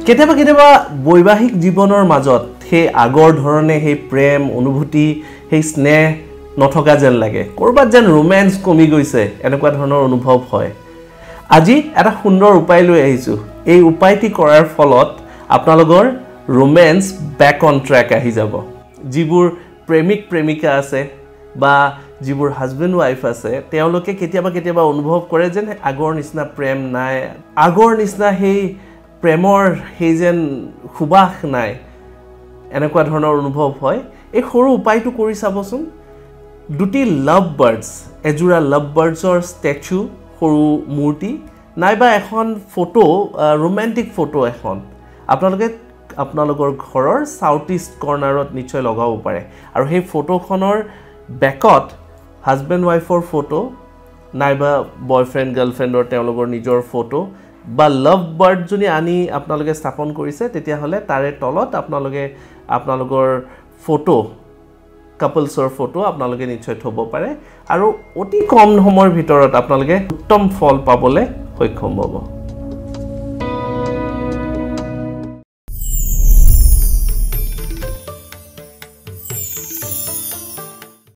কেতিয়াবা কেতিয়াবা বৈবাহিক জীৱনৰ মাজত সেই আগৰ ধৰণে সেই প্ৰেম অনুভূতি সেই স্নেহ নথকা যেন লাগে কৰবাত যেন ৰোমান্স কমি গৈছে এনেকুৱা ধৰণৰ অনুভৱ হয় আজি এটা সুন্দৰ উপায় লৈ আহিছো এই উপায়টি কৰাৰ ফলত আপোনালোকৰ ৰোমান্স ব্যাক অন ট্ৰেক আহি যাব যিবোৰ প্ৰেমিক প্ৰেমিকা আছে বা যিবোৰ হাজবেণ্ড ওয়াইফ আছে তেওঁলোকে কেতিয়াবা অনুভৱ কৰে যেন আগৰ নিচিনা প্ৰেম নাই আগৰ নিচিনা সেই প্ৰেমৰ সেই যেন সুবাস নাই এনেকুৱা ধৰণৰ অনুভৱ হয় এই সৰু উপায়টো কৰি চাবচোন দুটি লাভ বাৰ্ডছ এজোৰা লাভ বাৰ্ডছৰ ষ্টেচু সৰু মূৰ্তি নাইবা এখন ফটো ৰোমান্টিক ফটো এখন আপোনালোকে আপোনালোকৰ ঘৰৰ সাউথ ইষ্ট কৰ্নাৰত নিশ্চয় লগাব পাৰে আৰু সেই ফটোখনৰ ব্যাকত হাজবেণ্ড ওয়াইফৰ ফটো নাইবা বয়ফ্ৰেণ্ড গাৰ্লফ্ৰেণ্ডৰ তেওঁলোকৰ নিজৰ ফটো বা লাভ বাৰ্ড যদি আনি আপোনালোকে স্থাপন কৰিছে তেতিয়া হলে তাৰে তলত আপোনালোকৰ ফটো কাপলছৰ ফটো আপোনালোকে নিশ্চয় থব পাৰে আৰু অতি কম সময়ৰ ভিতৰত আপোনালোকে উত্তম ফল পাবলৈ সক্ষম হ'ব